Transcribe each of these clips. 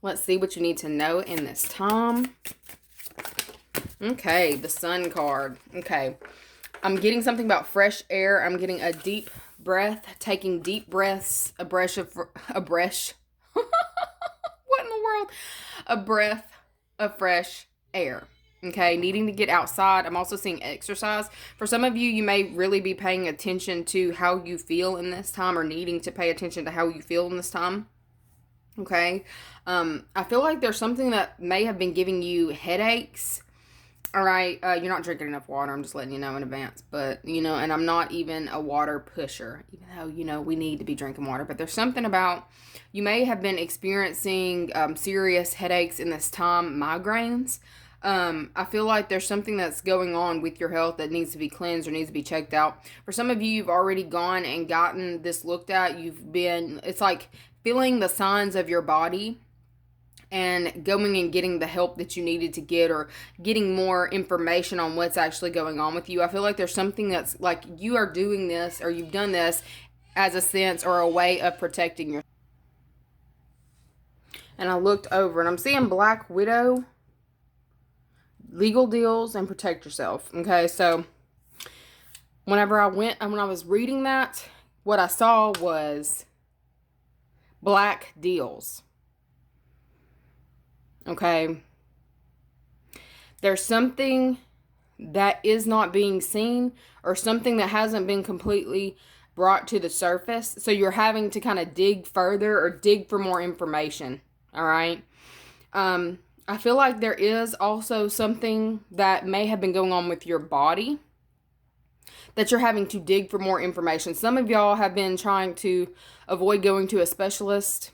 Let's see what you need to know in this time. Okay, the Sun card. Okay. I'm getting something about fresh air. I'm getting a deep breath, taking deep breaths, a breath. What in the world? A breath of fresh air. Okay, needing to get outside. I'm also seeing exercise. For some of you, you may really be paying attention to how you feel in this time, or needing to pay attention to how you feel in this time. Okay, I feel like there's something that may have been giving you headaches. All right, you're not drinking enough water. I'm just letting you know in advance. But, and I'm not even a water pusher, even though, we need to be drinking water. But there's something about, you may have been experiencing serious headaches in this time, migraines. I feel like there's something that's going on with your health that needs to be cleansed or needs to be checked out. For some of you, you've already gone and gotten this looked at. It's like feeling the signs of your body and going and getting the help that you needed to get, or getting more information on what's actually going on with you. I feel like there's something that's like you are doing this, or you've done this as a sense or a way of protecting yourself. And I looked over and I'm seeing Black Widow, legal deals, and protect yourself. Okay, so when I was reading that, what I saw was black deals. Okay, there's something that is not being seen, or something that hasn't been completely brought to the surface. So you're having to kind of dig further, or dig for more information. All right. I feel like there is also something that may have been going on with your body that you're having to dig for more information. Some of y'all have been trying to avoid going to a specialist,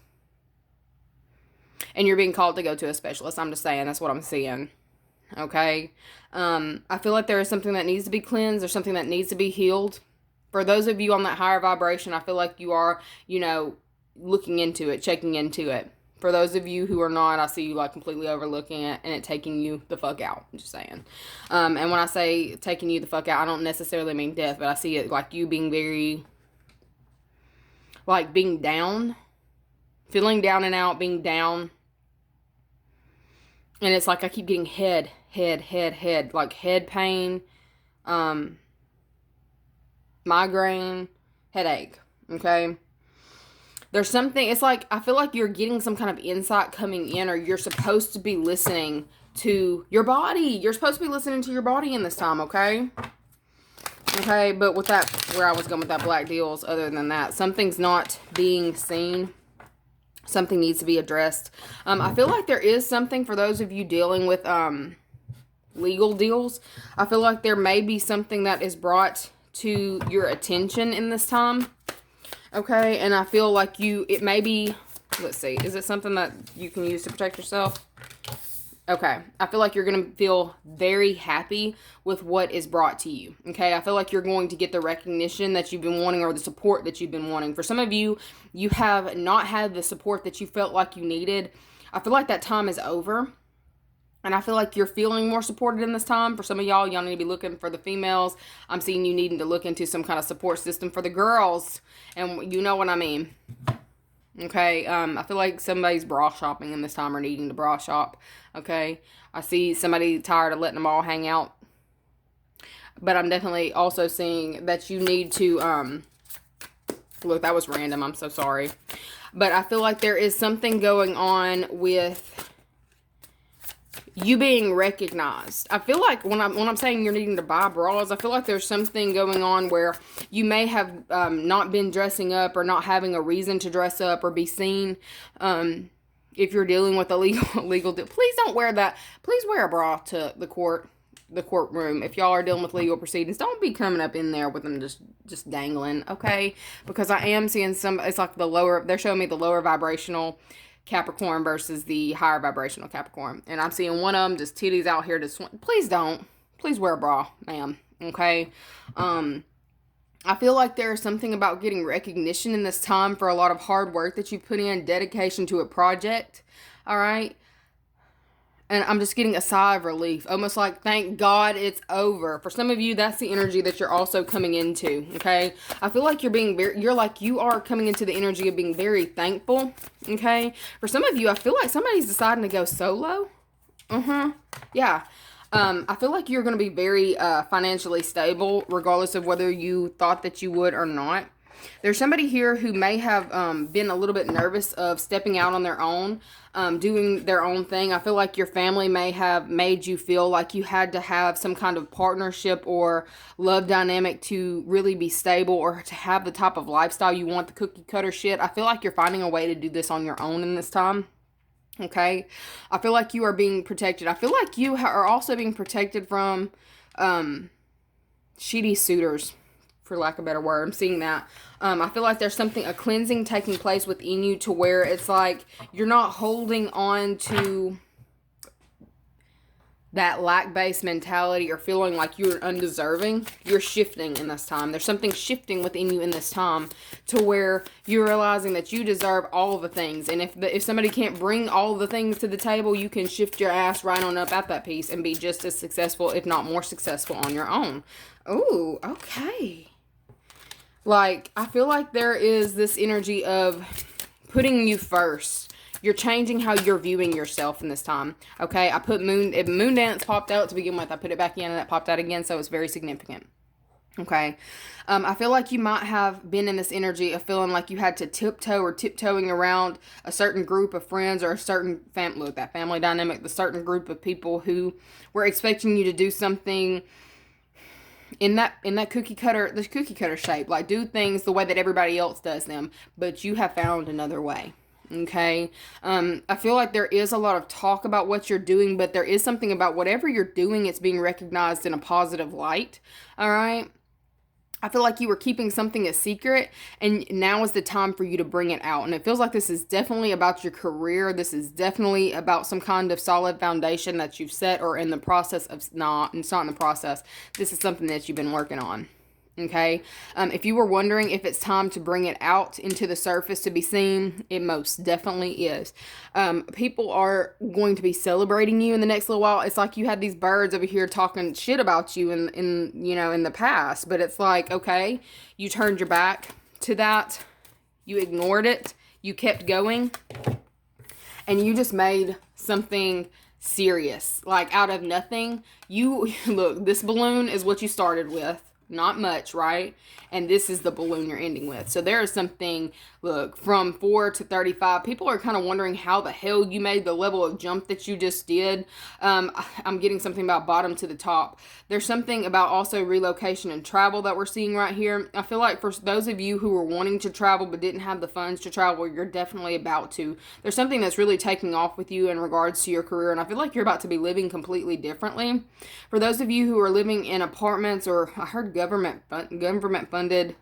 and you're being called to go to a specialist. I'm just saying, that's what I'm seeing. Okay. I feel like there is something that needs to be cleansed, or something that needs to be healed. For those of you on that higher vibration, I feel like you are, looking into it, checking into it. For those of you who are not, I see you like completely overlooking it and it taking you the fuck out. I'm just saying. And when I say taking you the fuck out, I don't necessarily mean death, but I see it like you being very, like being down, feeling down and out, being down. And it's like I keep getting head, like head pain, migraine, headache. Okay. There's something, it's like, I feel like you're getting some kind of insight coming in, or you're supposed to be listening to your body. You're supposed to be listening to your body in this time, okay? Okay, but with that, where I was going with that black deals, other than that, something's not being seen. Something needs to be addressed. I feel like there is something for those of you dealing with legal deals. I feel like there may be something that is brought to your attention in this time. Okay, and I feel like it may be, let's see, is it something that you can use to protect yourself? Okay, I feel like you're going to feel very happy with what is brought to you. Okay, I feel like you're going to get the recognition that you've been wanting, or the support that you've been wanting. For some of you, you have not had the support that you felt like you needed. I feel like that time is over. And I feel like you're feeling more supported in this time. For some of y'all need to be looking for the females. I'm seeing you needing to look into some kind of support system for the girls. And you know what I mean. Okay, I feel like somebody's bra shopping in this time, or needing to bra shop. Okay, I see somebody tired of letting them all hang out. But I'm definitely also seeing that you need to, look, that was random. I'm so sorry. But I feel like there is something going on with you being recognized. I feel like when I'm saying you're needing to buy bras, I feel like there's something going on where you may have not been dressing up, or not having a reason to dress up or be seen. If you're dealing with a legal deal, please don't wear that. Please wear a bra to the courtroom. If y'all are dealing with legal proceedings, don't be coming up in there with them just dangling, okay? Because I am seeing it's like they're showing me the lower vibrational Capricorn versus the higher vibrational Capricorn. And I'm seeing one of them just titties out here to swing. Please don't. Please wear a bra, ma'am. Okay? I feel like there's something about getting recognition in this time for a lot of hard work that you put in, dedication to a project. All right? And I'm just getting a sigh of relief, almost like, thank God it's over. For some of you, that's the energy that you're also coming into, okay? I feel like you are coming into the energy of being very thankful, okay? For some of you, I feel like somebody's deciding to go solo. Yeah. I feel like you're going to be very financially stable, regardless of whether you thought that you would or not. There's somebody here who may have been a little bit nervous of stepping out on their own, doing their own thing. I feel like your family may have made you feel like you had to have some kind of partnership or love dynamic to really be stable or to have the type of lifestyle you want, the cookie cutter shit. I feel like you're finding a way to do this on your own in this time. Okay? I feel like you are being protected. I feel like you are also being protected from shitty suitors, for lack of a better word. I'm seeing that. I feel like there's a cleansing taking place within you to where it's like you're not holding on to that lack-based mentality or feeling like you're undeserving. You're shifting in this time. There's something shifting within you in this time to where you're realizing that you deserve all the things. And if somebody can't bring all the things to the table, you can shift your ass right on up at that piece and be just as successful, if not more successful, on your own. Ooh, okay. Like, I feel like there is this energy of putting you first. You're changing how you're viewing yourself in this time. Okay, I put Moon Dance popped out to begin with. I put it back in and it popped out again, so it's very significant. Okay, I feel like you might have been in this energy of feeling like you had to tiptoeing around a certain group of friends or a certain family dynamic, the certain group of people who were expecting you to do something in that cookie cutter shape, like do things the way that everybody else does them, but you have found another way. Okay. I feel like there is a lot of talk about what you're doing, but there is something about whatever you're doing, it's being recognized in a positive light. All right. I feel like you were keeping something a secret, and now is the time for you to bring it out. And it feels like this is definitely about your career. This is definitely about some kind of solid foundation that you've set or in the process of, it's not in the process. This is something that you've been working on. Okay. If you were wondering if it's time to bring it out into the surface to be seen, it most definitely is. People are going to be celebrating you in the next little while. It's like you had these birds over here talking shit about you in the past, but it's like, okay, you turned your back to that. You ignored it. You kept going, and you just made something serious, like out of nothing. Look, this balloon is what you started with. Not much, right? And this is the balloon you're ending with. So there is something, look, from 4 to 35. People are kind of wondering how the hell you made the level of jump that you just did. I'm getting something about bottom to the top. There's something about also relocation and travel that we're seeing right here. I feel like for those of you who were wanting to travel but didn't have the funds to travel, you're definitely about to. There's something that's really taking off with you in regards to your career, and I feel like you're about to be living completely differently. For those of you who are living in apartments, or I heard government funded,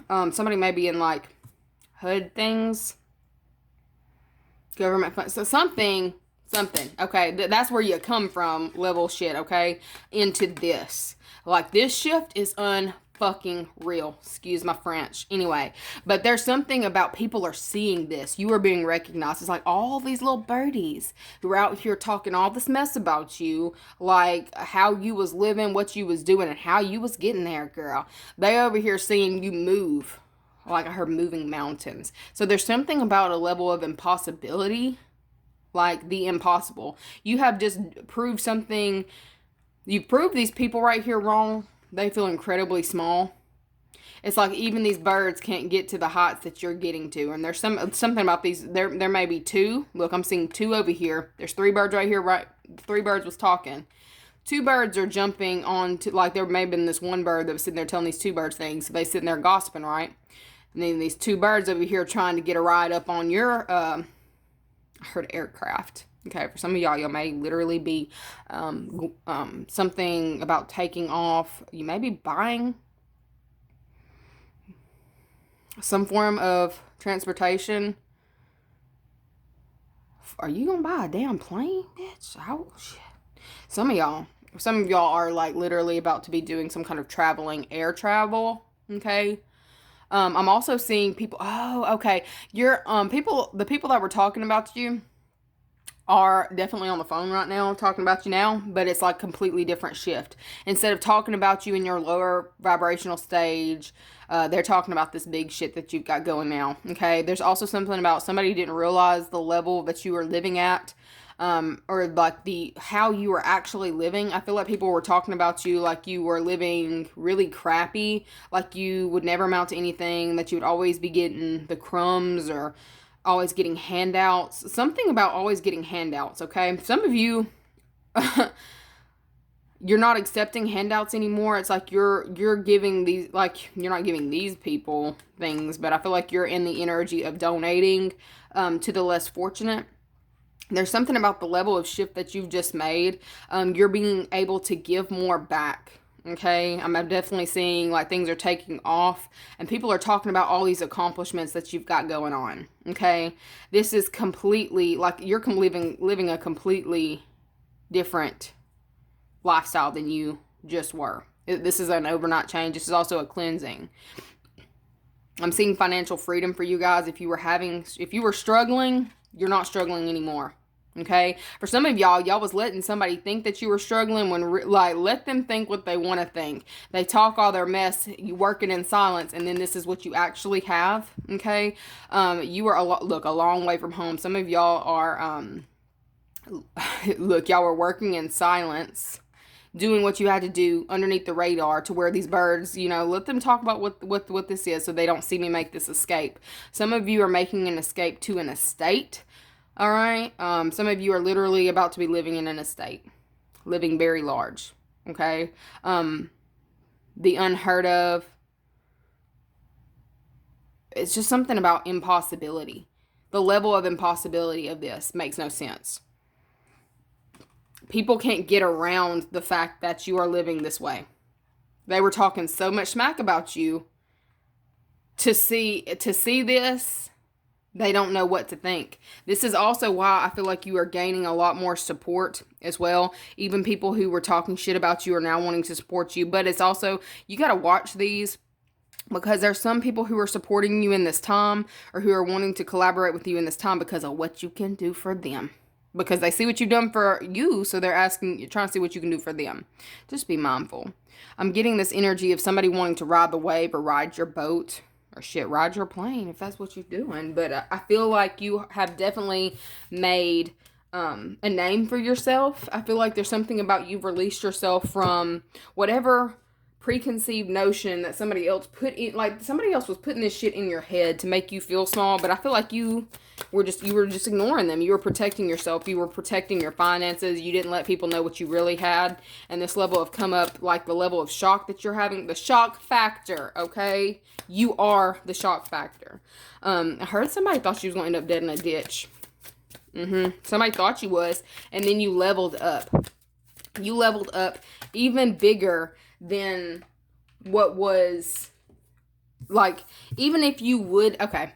somebody may be in like HUD things, government fund, so something, okay, that's where you come from level shit, okay, into this, like this shift is fucking real. Excuse my French. Anyway, but there's something about people are seeing this. You are being recognized. It's like all these little birdies who are out here talking all this mess about you, like how you was living, what you was doing, and how you was getting there, girl. They over here seeing you move. Like I heard moving mountains. So there's something about a level of impossibility, like the impossible. You have just proved something. You've proved these people right here wrong. They feel incredibly small. It's like even these birds can't get to the heights that you're getting to. And there's something about these. There may be two. Look, I'm seeing two over here. There's three birds right here. Right, three birds was talking. Two birds are jumping on to, like there may have been this one bird that was sitting there telling these two birds things. So they sitting there gossiping, right? And then these two birds over here trying to get a ride up on your, I heard aircraft. Okay, for some of y'all may literally be something about taking off. You may be buying some form of transportation. Are you going to buy a damn plane, bitch? Oh, shit. Some of y'all are like literally about to be doing some kind of traveling, air travel, okay? I'm also seeing people, oh, okay. The people that were talking about you are definitely on the phone right now talking about you now, but it's like completely different shift. Instead of talking about you in your lower vibrational stage, they're talking about this big shit that you've got going now. Okay, there's also something about somebody didn't realize the level that you were living at, or like the how you were actually living. I feel like people were talking about you like you were living really crappy, like you would never amount to anything, that you would always be getting the crumbs or always getting handouts. Something about always getting handouts, okay? Some of you you're not accepting handouts anymore. It's like you're giving these, like, you're not giving these people things, but I feel like you're in the energy of donating to the less fortunate. There's something about the level of shift that you've just made. You're being able to give more back. Okay, I'm definitely seeing like things are taking off and people are talking about all these accomplishments that you've got going on. Okay, this is completely like you're living a completely different lifestyle than you just were. This is an overnight change. This is also a cleansing. I'm seeing financial freedom for you guys. If you were struggling, you're not struggling anymore. Okay, for some of y'all was letting somebody think that you were struggling when let them think what they want to think. They talk all their mess, you working in silence, and then this is what you actually have. Okay, you are a long way from home. Some of y'all are y'all were working in silence, doing what you had to do underneath the radar to where these birds, let them talk about what this is so they don't see me make this escape. Some of you are making an escape to an estate. All right. Some of you are literally about to be living in an estate, living very large. Okay. The unheard of. It's just something about impossibility. The level of impossibility of this makes no sense. People can't get around the fact that you are living this way. They were talking so much smack about you. To see this, they don't know what to think. This is also why I feel like you are gaining a lot more support as well. Even people who were talking shit about you are now wanting to support you. But it's also, you got to watch these, because there's some people who are supporting you in this time or who are wanting to collaborate with you in this time because of what you can do for them. Because they see what you've done for you, so they're trying to see what you can do for them. Just be mindful. I'm getting this energy of somebody wanting to ride the wave or ride your boat. Or shit, ride your plane if that's what you're doing. But I feel like you have definitely made a name for yourself. I feel like there's something about you've released yourself from whatever preconceived notion that somebody else put in. Like, somebody else was putting this shit in your head to make you feel small. But I feel like you were just ignoring them. You were protecting yourself. You were protecting your finances. You didn't let people know what you really had. And this level of come up, like the level of shock that you're having, the shock factor, okay? You are the shock factor. I heard somebody thought she was going to end up dead in a ditch. Somebody thought you was. And then you leveled up. You leveled up even bigger than what was, like, even if you would, okay.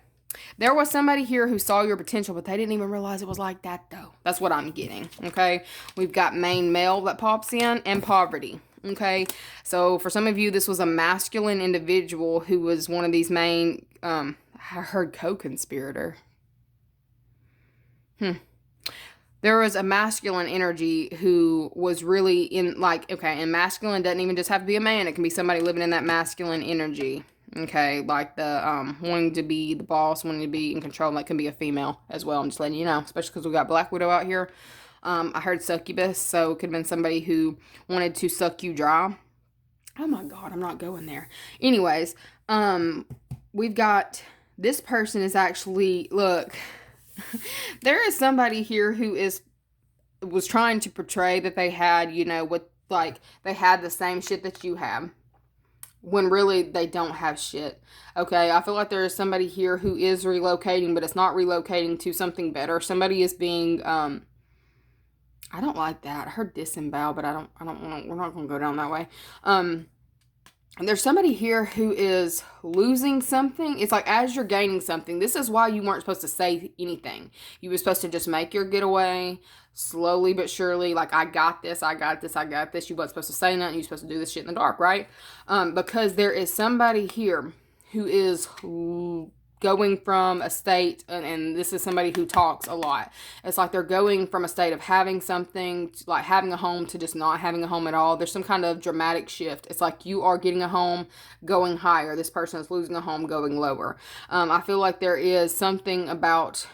There was somebody here who saw your potential, but they didn't even realize it was like that, though. That's what I'm getting, okay? We've got main male that pops in and poverty, okay? So for some of you, this was a masculine individual who was one of these main, I heard co-conspirator. There was a masculine energy who was really in, like, okay, and masculine doesn't even just have to be a man. It can be somebody living in that masculine energy. Okay, like the wanting to be the boss, wanting to be in control. That can be a female as well. I'm just letting you know, especially because we got Black Widow out here. I heard succubus, so it could have been somebody who wanted to suck you dry. Oh my God, I'm not going there. Anyways, we've got, this person is actually, look, there is somebody here who was trying to portray that they had, what, like, they had the same shit that you have, when really they don't have shit. Okay, I feel like there is somebody here who is relocating, but it's not relocating to something better. Somebody is being, I don't like that. I heard disembowel, but I don't want to, we're not going to go down that way. There's somebody here who is losing something. It's like as you're gaining something, this is why you weren't supposed to say anything. You were supposed to just make your getaway slowly but surely. Like, I got this, I got this, I got this. You weren't supposed to say nothing. You're supposed to do this shit in the dark, right? Because there is somebody here who is going going from a state, and this is somebody who talks a lot. It's like they're going from a state of having something, like having a home, to just not having a home at all. There's some kind of dramatic shift. It's like you are getting a home, going higher. This person is losing a home, going lower. I feel like there is something about...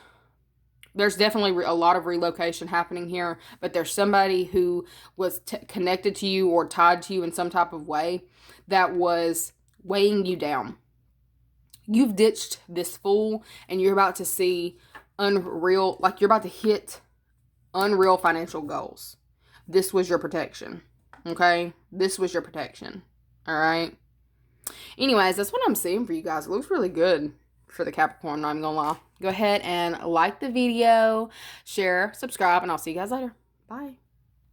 There's definitely a lot of relocation happening here, but there's somebody who was connected to you or tied to you in some type of way that was weighing you down. You've ditched this fool and you're about to see unreal, like you're about to hit unreal financial goals. This was your protection. Okay? This was your protection. All right? Anyways, that's what I'm seeing for you guys. It looks really good for the Capricorn, not even gonna lie. Go ahead and like the video, share, subscribe, and I'll see you guys later. Bye.